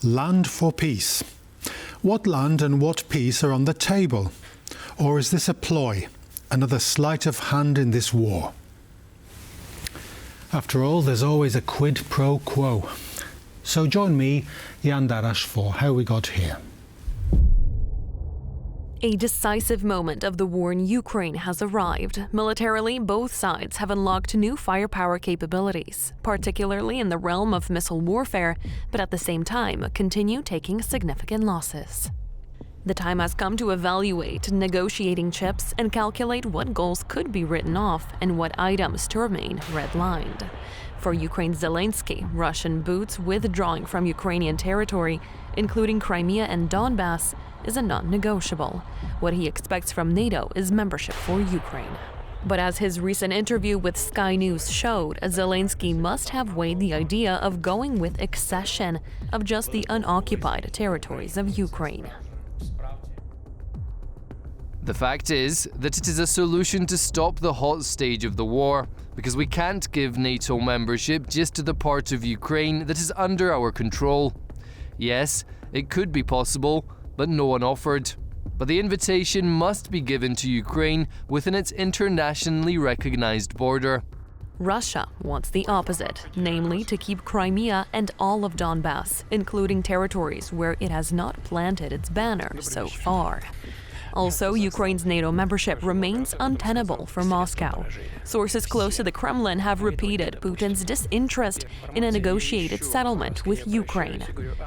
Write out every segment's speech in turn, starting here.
Land for peace. What land and what peace are on the table? Or is this a ploy, another sleight of hand in this war? After all, there's always a quid pro quo. So join me, Darasz, for how we got here. A decisive moment of the war in Ukraine has arrived. Militarily, both sides have unlocked new firepower capabilities, particularly in the realm of missile warfare, but at the same time continue taking significant losses. The time has come to evaluate negotiating chips and calculate what goals could be written off and what items to remain redlined. For Ukraine's Zelenskyy, Russian boots withdrawing from Ukrainian territory, including Crimea and Donbass, is a non-negotiable. What he expects from NATO is membership for Ukraine. But as his recent interview with Sky News showed, Zelenskyy must have weighed the idea of going with accession of just the unoccupied territories of Ukraine. The fact is that it is a solution to stop the hot stage of the war, because we can't give NATO membership just to the part of Ukraine that is under our control. Yes, it could be possible, but no one offered. But the invitation must be given to Ukraine within its internationally recognized border. Russia wants the opposite, namely to keep Crimea and all of Donbass, including territories where it has not planted its banner so far. Also, Ukraine's NATO membership remains untenable for Moscow. Sources close to the Kremlin have repeated Putin's disinterest in a negotiated settlement with Ukraine.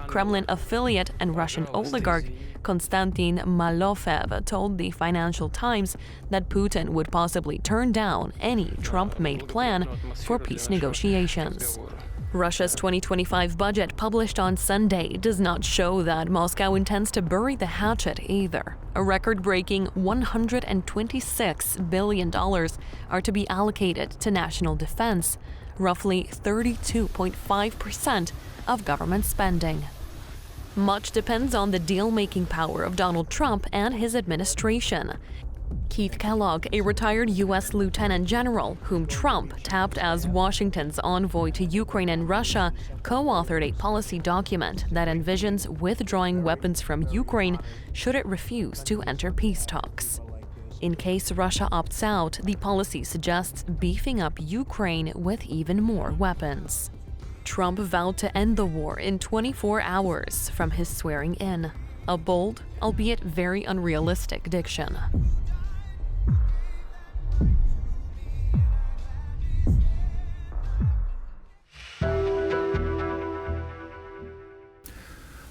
Kremlin affiliate and Russian oligarch Konstantin Malofev told the Financial Times that Putin would possibly turn down any Trump-made plan for peace negotiations. Russia's 2025 budget published on Sunday does not show that Moscow intends to bury the hatchet either. A record-breaking $126 billion are to be allocated to national defense, roughly 32.5% of government spending. Much depends on the deal-making power of Donald Trump and his administration. Keith Kellogg, a retired U.S. lieutenant general whom Trump tapped as Washington's envoy to Ukraine and Russia, co-authored a policy document that envisions withdrawing weapons from Ukraine should it refuse to enter peace talks. In case Russia opts out, the policy suggests beefing up Ukraine with even more weapons. Trump vowed to end the war in 24 hours from his swearing in, a bold, albeit very unrealistic diction.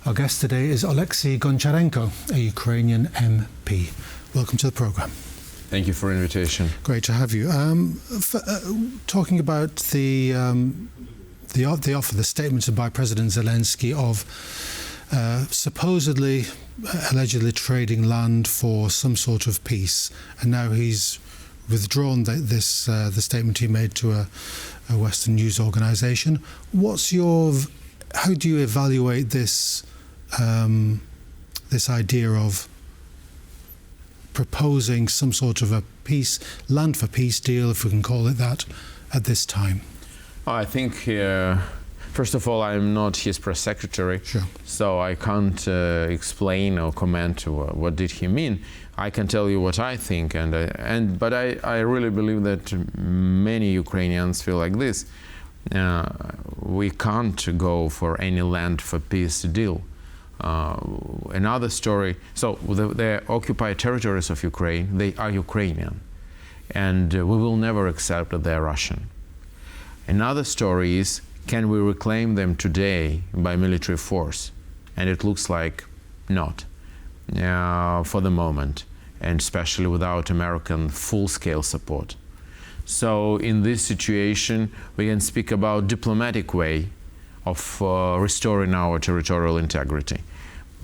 Our guest today is Oleksiy Goncharenko, a Ukrainian MP. Welcome to the programme. Thank you for the invitation. Great to have you. Talking about the offer, the statements by President Zelenskyy of supposedly, allegedly trading land for some sort of peace, and now he's withdrawn the statement he made to a Western news organisation. How do you evaluate this idea of proposing some sort of a land for peace deal, if we can call it that, at this time? I think, first of all, I'm not his press secretary, Sure. so I can't explain or comment what did he mean. I can tell you what I think, but I really believe that many Ukrainians feel like this. We can't go for any land for peace deal. Another story, so the occupied territories of Ukraine, they are Ukrainian, and we will never accept that they're Russian. Another story is, can we reclaim them today by military force? And it looks like not, for the moment, and especially without American full-scale support. So in this situation, we can speak about diplomatic way of restoring our territorial integrity.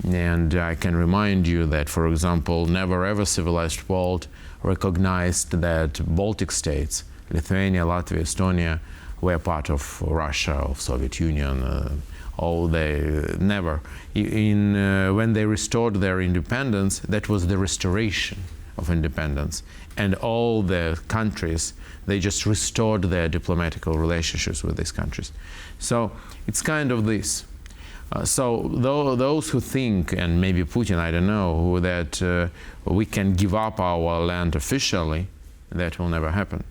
And I can remind you that, for example, never ever civilized world recognized that Baltic states, Lithuania, Latvia, Estonia, were part of Russia, of Soviet Union. Never. When they restored their independence, that was the restoration of independence. And all the countries, they just restored their diplomatic relationships with these countries. So it's kind of this. So those who think, and maybe Putin, I don't know, that we can give up our land officially, that will never happen.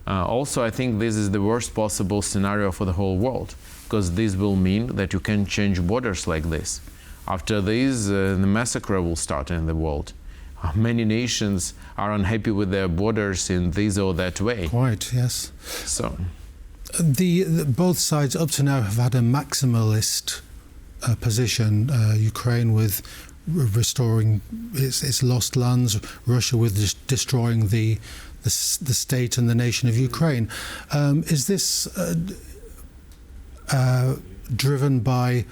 Also, I think this is the worst possible scenario for the whole world, because this will mean that you can change borders like this. After this, the massacre will start in the world. Many nations are unhappy with their borders in this or that way. Quite, yes. So, both sides up to now have had a maximalist position. Ukraine with restoring its lost lands, Russia with destroying the state and the nation of Ukraine. Is this driven by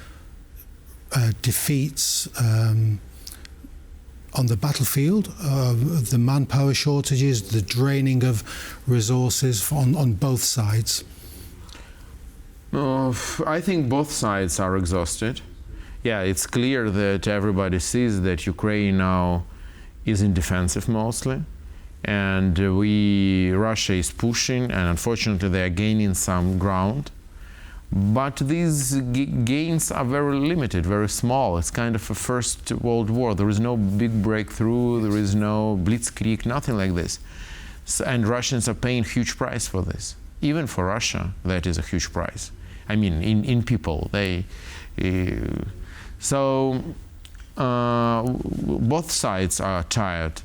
defeats on the battlefield, the manpower shortages, the draining of resources on both sides? I think both sides are exhausted. Yeah, it's clear that everybody sees that Ukraine now is in defensive mostly, and Russia is pushing, and unfortunately they are gaining some ground. But these gains are very limited, very small. It's kind of a First World War. There is no big breakthrough, there is no blitzkrieg, nothing like this. So, and Russians are paying huge price for this. Even for Russia, that is a huge price. I mean, in people, so both sides are tired.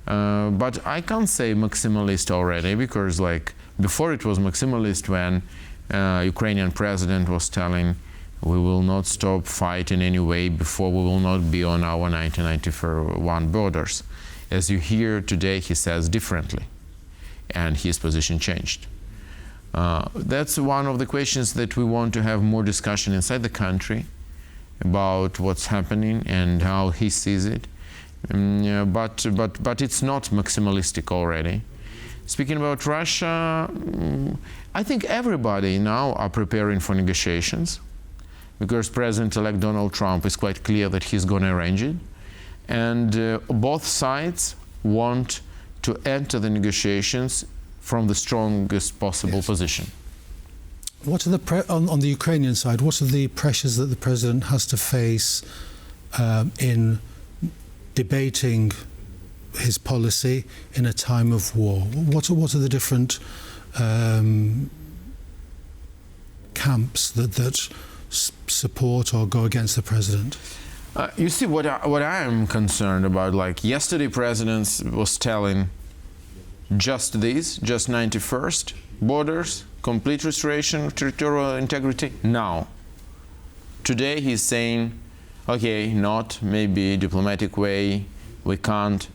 But I can't say maximalist already, because like before it was maximalist when Ukrainian president was telling we will not stop fight in any way before we will not be on our 1991 borders. As you hear today, he says differently, and his position changed. That's one of the questions that we want to have more discussion inside the country about what's happening and how he sees it. But it's not maximalistic already. Speaking about Russia, I think everybody now are preparing for negotiations, because President-elect Donald Trump is quite clear that he's going to arrange it. And both sides want to enter the negotiations from the strongest possible position. What are the on the Ukrainian side, what are the pressures that the president has to face in debating his policy in a time of war? What are the different camps that support or go against the president? You see, what I am concerned about, like yesterday president was telling just 91st, borders, complete restoration of territorial integrity, now. Today he's saying, okay, not maybe diplomatic way, we can't.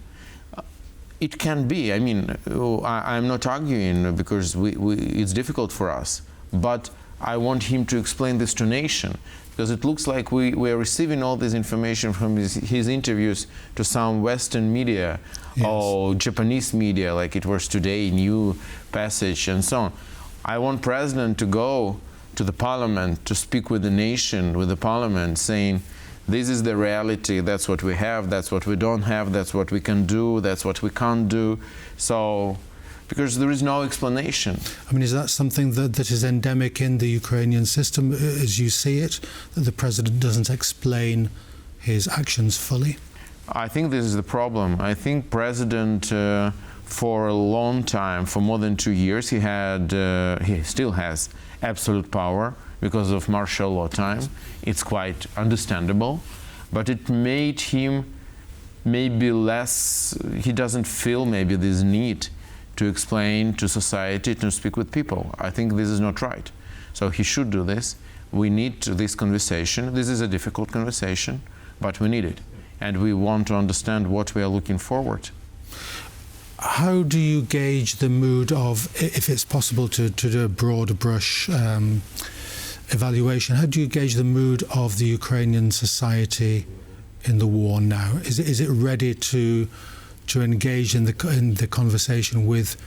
It can be, I mean, I'm not arguing because it's difficult for us, but I want him to explain this to nation, because it looks like we are receiving all this information from his interviews to some Western media, yes, or Japanese media, like it was today, New Passage and so on. I want President to go to the parliament, to speak with the nation, with the parliament, saying, this is the reality, that's what we have, that's what we don't have, that's what we can do, that's what we can't do. So, because there is no explanation. I mean, is that something that is endemic in the Ukrainian system, as you see it, that the president doesn't explain his actions fully? I think this is the problem. I think president, for a long time, for more than 2 years, he still has absolute power because of martial law time. It's quite understandable, but it made him maybe less, he doesn't feel maybe this need to explain to society, to speak with people. I think this is not right. So he should do this. We need this conversation. This is a difficult conversation, but we need it. And we want to understand what we are looking forward. How do you gauge the mood of, if it's possible to do a broad brush evaluation, how do you gauge the mood of the Ukrainian society in the war now? Is it ready to engage in the conversation with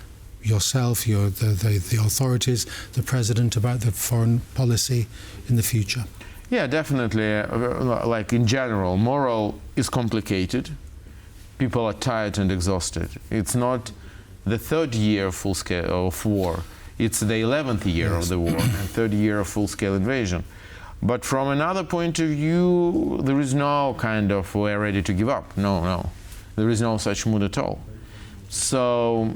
yourself, the authorities, the president, about the foreign policy in the future? Yeah, definitely. Like in general, moral is complicated. People are tired and exhausted. It's not the third year full scale of war. It's the 11th year, yes, of the war and third year of full-scale invasion. But from another point of view, there is no kind of we're ready to give up. No. There is no such mood at all. So,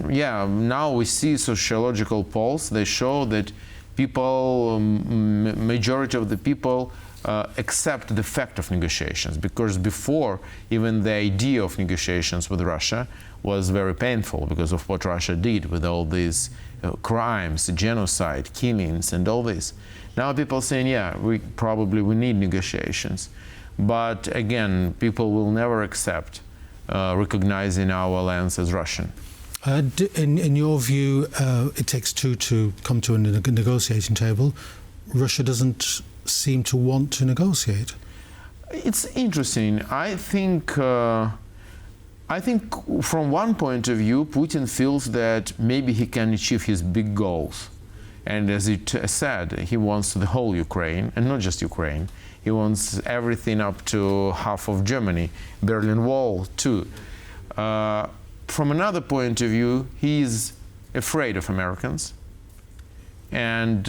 yeah, now we see sociological polls. They show that people, majority of the people, accept the fact of negotiations, because before, even the idea of negotiations with Russia was very painful because of what Russia did with all these crimes, genocide, killings, and all this. Now people are saying, yeah, we need negotiations. But again, people will never accept recognizing our lands as Russian. In your view, it takes two to come to a negotiating table. Russia doesn't seem to want to negotiate. It's interesting. I think from one point of view, Putin feels that maybe he can achieve his big goals. And as he said, he wants the whole Ukraine, and not just Ukraine. He wants everything up to half of Germany, Berlin Wall too. From another point of view, he is afraid of Americans. And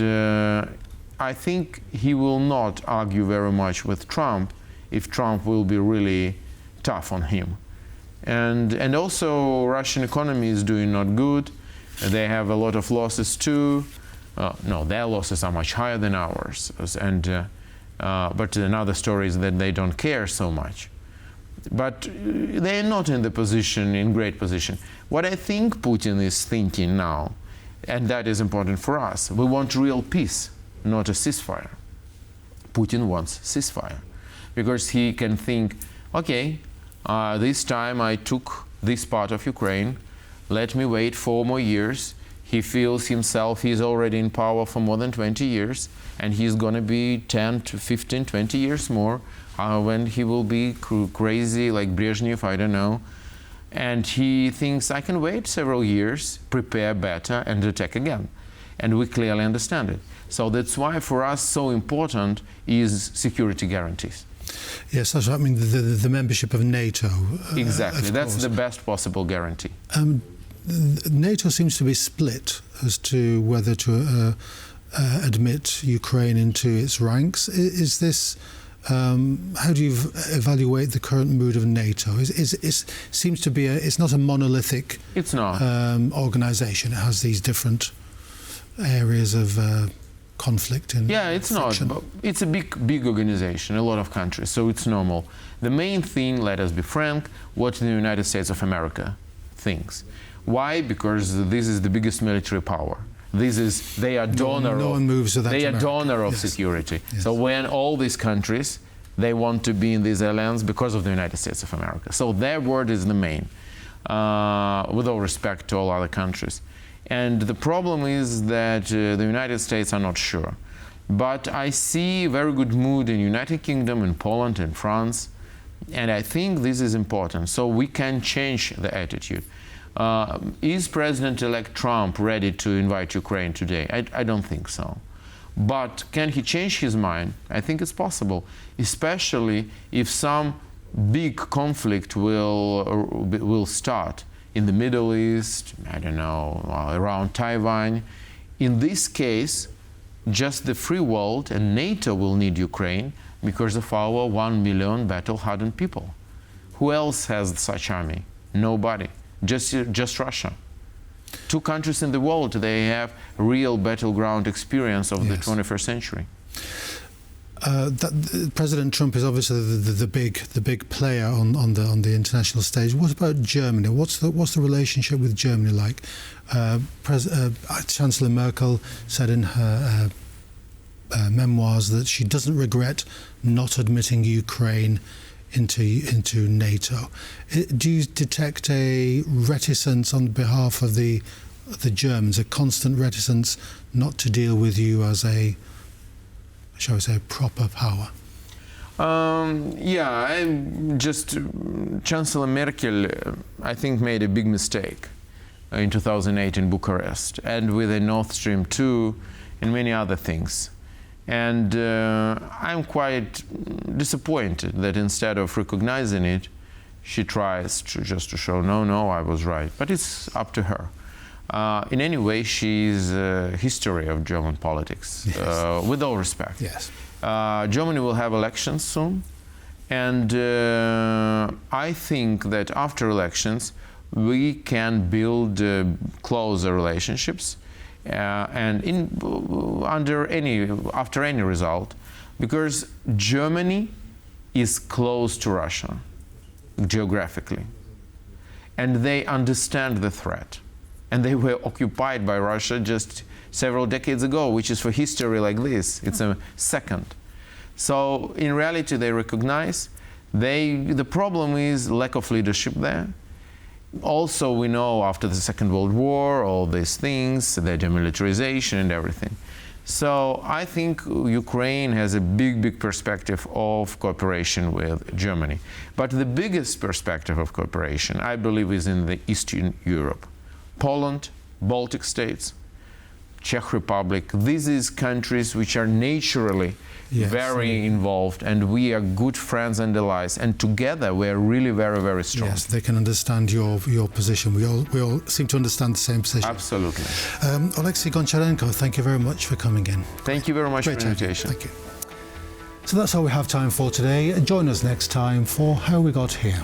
I think he will not argue very much with Trump if Trump will be really tough on him. And also, Russian economy is doing not good. They have a lot of losses too. No, their losses are much higher than ours. But another story is that they don't care so much. But they're not in great position. What I think Putin is thinking now, and that is important for us, we want real peace, not a ceasefire. Putin wants ceasefire, because he can think, okay, this time I took this part of Ukraine, let me wait 4 more years. He feels himself, he's already in power for more than 20 years, and he's going to be 10 to 15, 20 years more when he will be crazy like Brezhnev, I don't know. And he thinks, I can wait several years, prepare better, and attack again. And we clearly understand it. So that's why for us so important is security guarantees. Yes, that's right. I mean, the membership of NATO. Exactly, that's the best possible guarantee. NATO seems to be split as to whether to admit Ukraine into its ranks. Is this, how do you evaluate the current mood of NATO? It seems to be it's not a monolithic organization. It has these different areas of conflict and it's friction. not. It's a big organization, a lot of countries, so it's normal. The main thing, let us be frank, what the United States of America thinks. Why? Because this is the biggest military power. They are donor. No one moves without They are America. donor of Yes. security. Yes. So when all these countries, they want to be in this alliance because of the United States of America. So their word is the main, with all respect to all other countries. And the problem is that the United States are not sure. But I see very good mood in United Kingdom, in Poland, in France, and I think this is important. So we can change the attitude. Is President-elect Trump ready to invite Ukraine today? I don't think so. But can he change his mind? I think it's possible, especially if some big conflict will start in the Middle East, I don't know, around Taiwan. In this case, just the free world and NATO will need Ukraine because of our 1 million battle-hardened people. Who else has such army? Nobody. Just Russia. 2 countries in the world, they have real battleground experience of the 21st century. President Trump is obviously the big player on the international stage. What about Germany? What's the relationship with Germany like? Chancellor Merkel said in her memoirs that she doesn't regret not admitting Ukraine into NATO. Do you detect a reticence on behalf of the Germans, a constant reticence not to deal with you as a, shall we say, proper power? Chancellor Merkel, I think, made a big mistake in 2008 in Bucharest, and with the Nord Stream 2 and many other things. And I'm quite disappointed that instead of recognizing it, she tries to show, no, I was right. But it's up to her. In any way, she's a history of German politics, Yes. with all respect. Yes. Germany will have elections soon, and I think that after elections, we can build closer relationships, and after any result, because Germany is close to Russia geographically, and they understand the threat, and they were occupied by Russia just several decades ago, which is for history like this. It's a second. So in reality, they recognize the problem is lack of leadership there. Also, we know after the Second World War, all these things, the demilitarization and everything. So I think Ukraine has a big perspective of cooperation with Germany. But the biggest perspective of cooperation, I believe, is in the Eastern Europe. Poland, Baltic states, Czech Republic. These is countries which are naturally very involved, and we are good friends and allies, and together we are really very strong. Yes, they can understand your position. We all seem to understand the same position. Absolutely. Oleksiy Goncharenko, thank you very much for coming in. Thank you very much for the invitation. Thank you. So that's all we have time for today. Join us next time for How We Got Here.